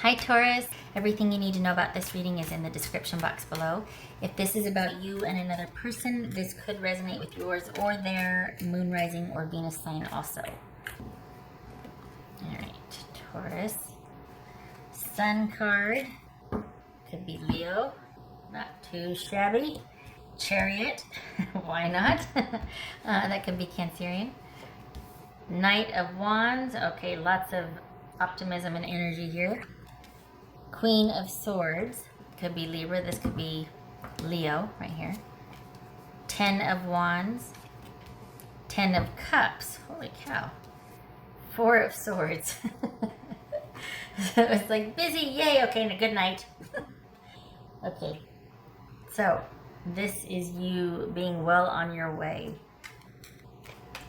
Hi Taurus, everything you need to know about this reading is in the description box below. If this is about you and another person, this could resonate with yours or their moon rising or Venus sign also. Alright, Taurus. Sun card, could be Leo, not too shabby. Chariot, why not? That could be Cancerian. Knight of Wands, okay, lots of optimism and energy here. Queen of Swords, could be Libra, this could be Leo right here. 10 of Wands, 10 of Cups, holy cow. 4 of Swords. So it's like busy, yay, okay, and a good night. Okay, so this is you being well on your way.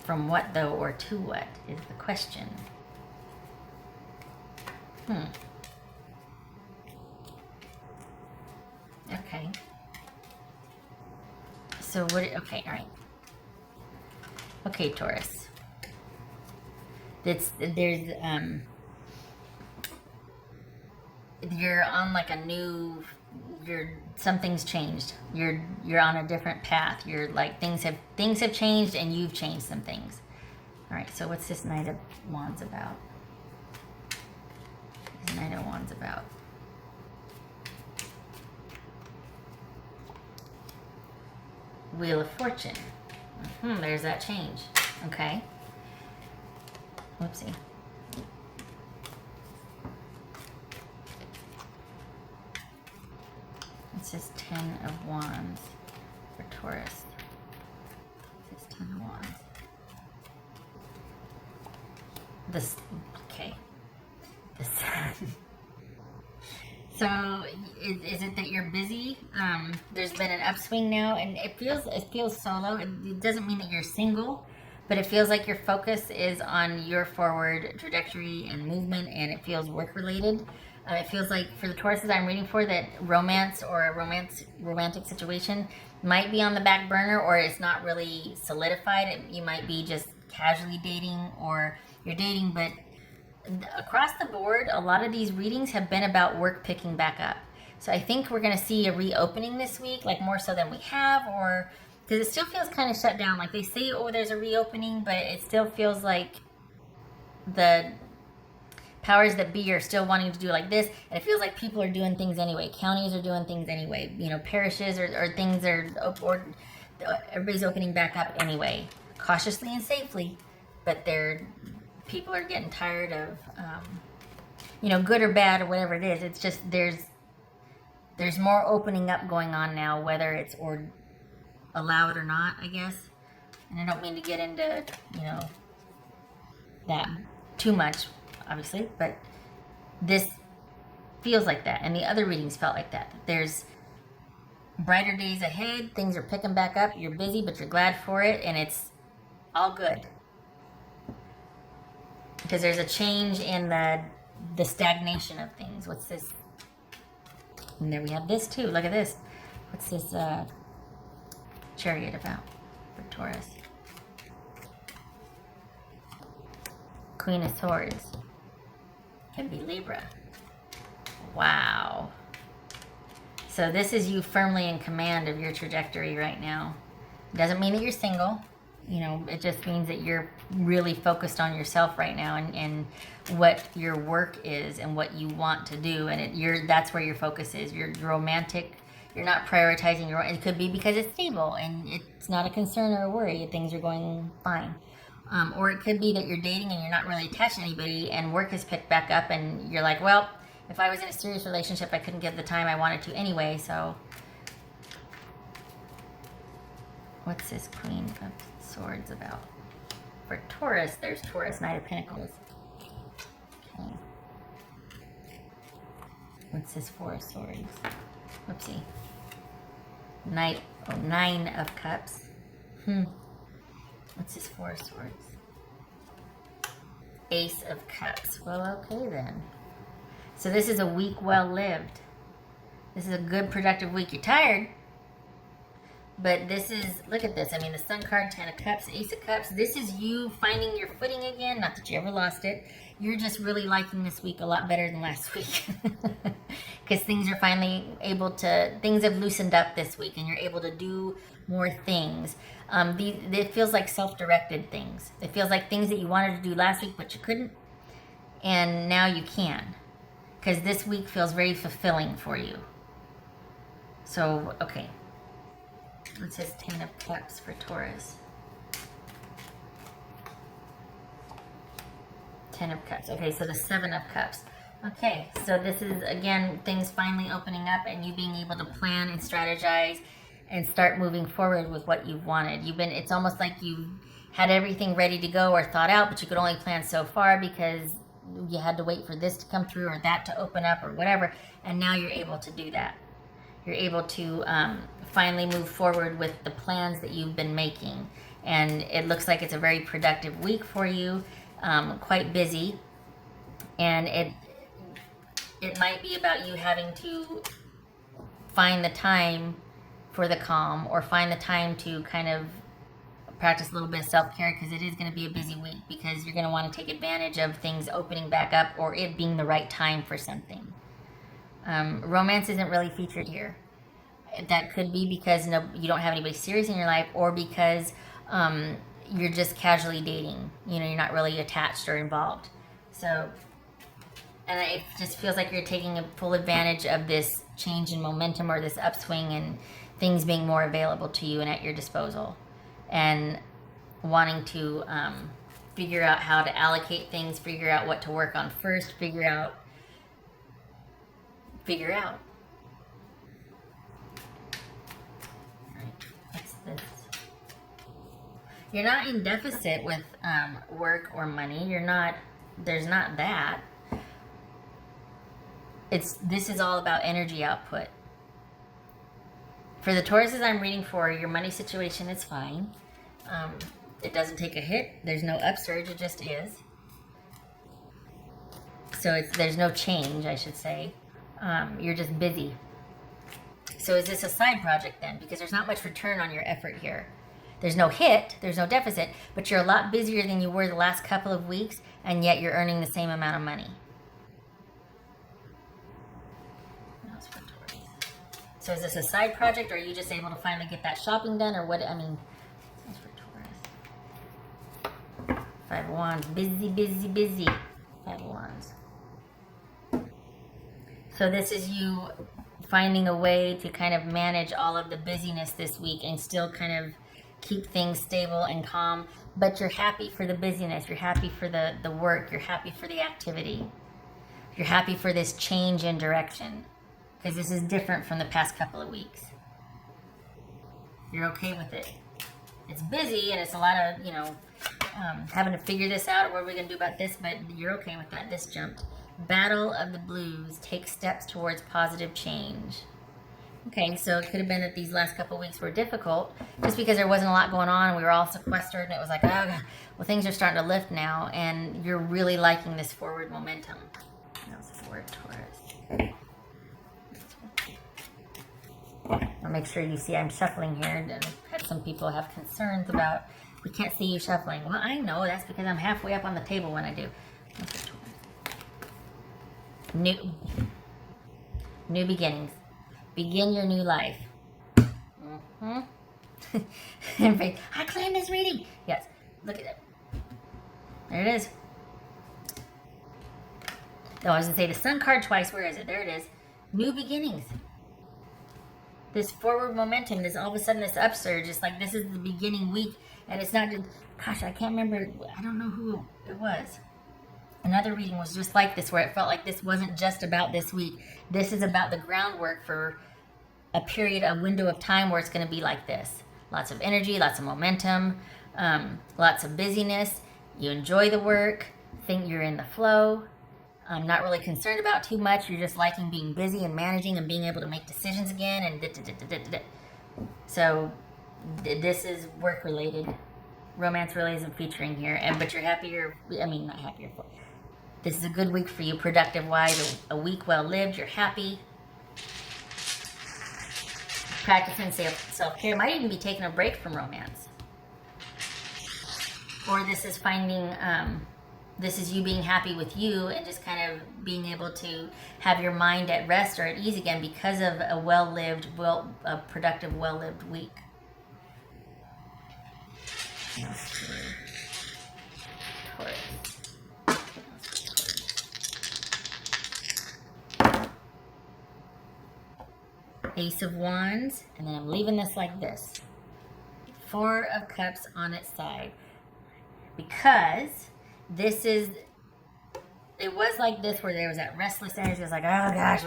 From what though, or to what, is the question. Okay. So what, okay, all right. Okay, Taurus. You're on like a new, something's changed. You're on a different path. You're like, things have changed and you've changed some things. All right, so what's this Knight of Wands about? This Knight of Wands about? Wheel of Fortune. There's that change. Okay. Whoopsie. It says 10 of Wands for Taurus. It says 10 of Wands. This, okay. This. So, is it that you're busy? There's been an upswing now, and it feels solo. It doesn't mean that you're single, but it feels like your focus is on your forward trajectory and movement, and it feels work related. It feels like for the Tauruses I'm reading for, that romance or a romantic situation might be on the back burner, or it's not really solidified. You might be just casually dating, or you're dating, but across the board, a lot of these readings have been about work picking back up. So I think we're going to see a reopening this week, like more so than we have, or because it still feels kind of shut down. Like they say, oh, there's a reopening, but it still feels like the powers that be are still wanting to do like this. And it feels like people are doing things anyway. Counties are doing things anyway. You know, parishes or things are, or everybody's opening back up anyway, cautiously and safely. But people are getting tired of, you know, good or bad or whatever it is. It's just there's more opening up going on now, whether it's or allowed or not, I guess. And I don't mean to get into, you know, that too much, obviously, but this feels like that, and the other readings felt like that. There's brighter days ahead. Things are picking back up. You're busy, but you're glad for it, and it's all good. Because there's a change in the stagnation of things. What's this? And there we have this too. Look at this. What's this Chariot about for Taurus? Queen of Swords. Can be Libra. Wow. So this is you firmly in command of your trajectory right now. Doesn't mean that you're single. You know, it just means that you're really focused on yourself right now, and what your work is and what you want to do, and that's where your focus is. You're romantic. You're not prioritizing your. It could be because it's stable and it's not a concern or a worry. Things are going fine, or it could be that you're dating and you're not really attached to anybody, and work has picked back up, and you're like, well, if I was in a serious relationship, I couldn't give the time I wanted to anyway. So, what's this Queen of Swords about? For Taurus, there's Taurus, Knight of Pentacles. Okay. What's this Four of Swords? Whoopsie. 9 of Cups. What's this Four of Swords? Ace of Cups. Well, okay then. So this is a week well lived. This is a good, productive week. You're tired, But this is, look at this. I mean, the Sun card, Ten of Cups, Ace of Cups. This is you finding your footing again. Not that you ever lost it. You're just really liking this week a lot better than last week. Because things are finally able to, things have loosened up this week and you're able to do more things. It feels like self-directed things. It feels like things that you wanted to do last week but you couldn't. And now you can. Because this week feels very fulfilling for you. So, okay. It says 10 of Cups for Taurus. 10 of Cups. Okay, so the 7 of Cups. Okay, so this is, again, things finally opening up and you being able to plan and strategize and start moving forward with what you've wanted. It's almost like you had everything ready to go or thought out, but you could only plan so far because you had to wait for this to come through or that to open up or whatever. And now you're able to do that. You're able to finally move forward with the plans that you've been making. And it looks like it's a very productive week for you, quite busy. And it might be about you having to find the time for the calm or find the time to kind of practice a little bit of self-care, because it is going to be a busy week because you're going to want to take advantage of things opening back up or it being the right time for something. Romance isn't really featured here. That could be because you don't have anybody serious in your life, or because you're just casually dating. You're not really attached or involved. So, and it just feels like you're taking a full advantage of this change in momentum or this upswing and things being more available to you and at your disposal, and wanting to figure out how to allocate things, figure out what to work on first, figure out. What's this? You're not in deficit with work or money. There's not that. This is all about energy output. For the Tauruses I'm reading for, your money situation is fine. It doesn't take a hit. There's no upsurge. It just is. So there's no change, I should say. You're just busy. So is this a side project then? Because there's not much return on your effort here. There's no hit, there's no deficit, but you're a lot busier than you were the last couple of weeks, and yet you're earning the same amount of money. So is this a side project, or are you just able to finally get that shopping done, or what? I mean, that's for Taurus. 5 of Wands, busy, busy, busy. 5 of Wands. So this is you finding a way to kind of manage all of the busyness this week and still kind of keep things stable and calm, but you're happy for the busyness, you're happy for the work, you're happy for the activity, you're happy for this change in direction, because this is different from the past couple of weeks. You're okay with it. It's busy and it's a lot of, having to figure this out, or what are we going to do about this, but you're okay with that. This jumped. Battle of the Blues. Take steps towards positive change. Okay, so it could have been that these last couple of weeks were difficult just because there wasn't a lot going on. We were all sequestered and it was like, oh, God. Well, things are starting to lift now and you're really liking this forward momentum. That was the word, Taurus. I'll make sure you see I'm shuffling here. I've had some people have concerns about, we can't see you shuffling. Well, I know that's because I'm halfway up on the table when I do. New beginnings. Begin your new life. I claim this reading. Yes, look at it. There it is. No, I was going to say the Sun card twice. Where is it? There it is. New beginnings. This forward momentum, this all of a sudden this upsurge. It's like this is the beginning week. And it's not just, gosh, I can't remember. I don't know who it was. Another reading was just like this, where it felt like this wasn't just about this week. This is about the groundwork for a period, a window of time where it's going to be like this. Lots of energy, lots of momentum, lots of busyness. You enjoy the work, think you're in the flow. Not really concerned about too much. You're just liking being busy and managing and being able to make decisions again. And So this is work related. Romance really isn't featuring here. But you're happier. Not happier. This is a good week for you, productive wise. A week well lived. You're happy. practicing self-care. Might even be taking a break from romance. Or this is finding, this is you being happy with you and just kind of being able to have your mind at rest or at ease again because of a well-lived, a productive, well-lived week. Taurus. Ace of Wands, and then I'm leaving this like this. Four of Cups on its side. Because this is, it was like this where there was that restless energy. It was like, oh gosh,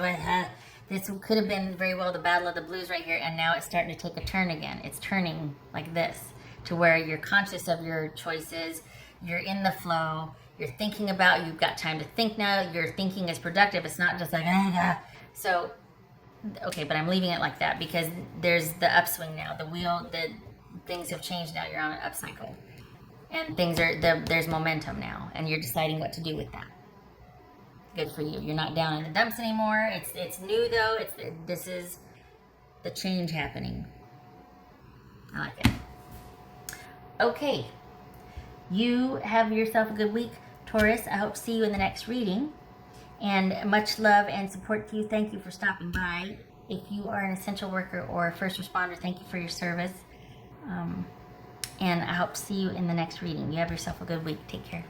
this could have been very well the Battle of the Blues right here, and now it's starting to take a turn again. It's turning like this to where you're conscious of your choices, you're in the flow, you're thinking about, you've got time to think now, your thinking is productive. It's not just like, oh god. So, okay, but I'm leaving it like that because there's the upswing now. Things have changed now. You're on an up cycle. And there's momentum now, and you're deciding what to do with that. Good for you. You're not down in the dumps anymore. It's new though. This is the change happening. I like it. Okay, you have yourself a good week, Taurus. I hope to see you in the next reading. And much love and support to you. Thank you for stopping by. If you are an essential worker or a first responder, thank you for your service. And I hope to see you in the next reading. You have yourself a good week. Take care.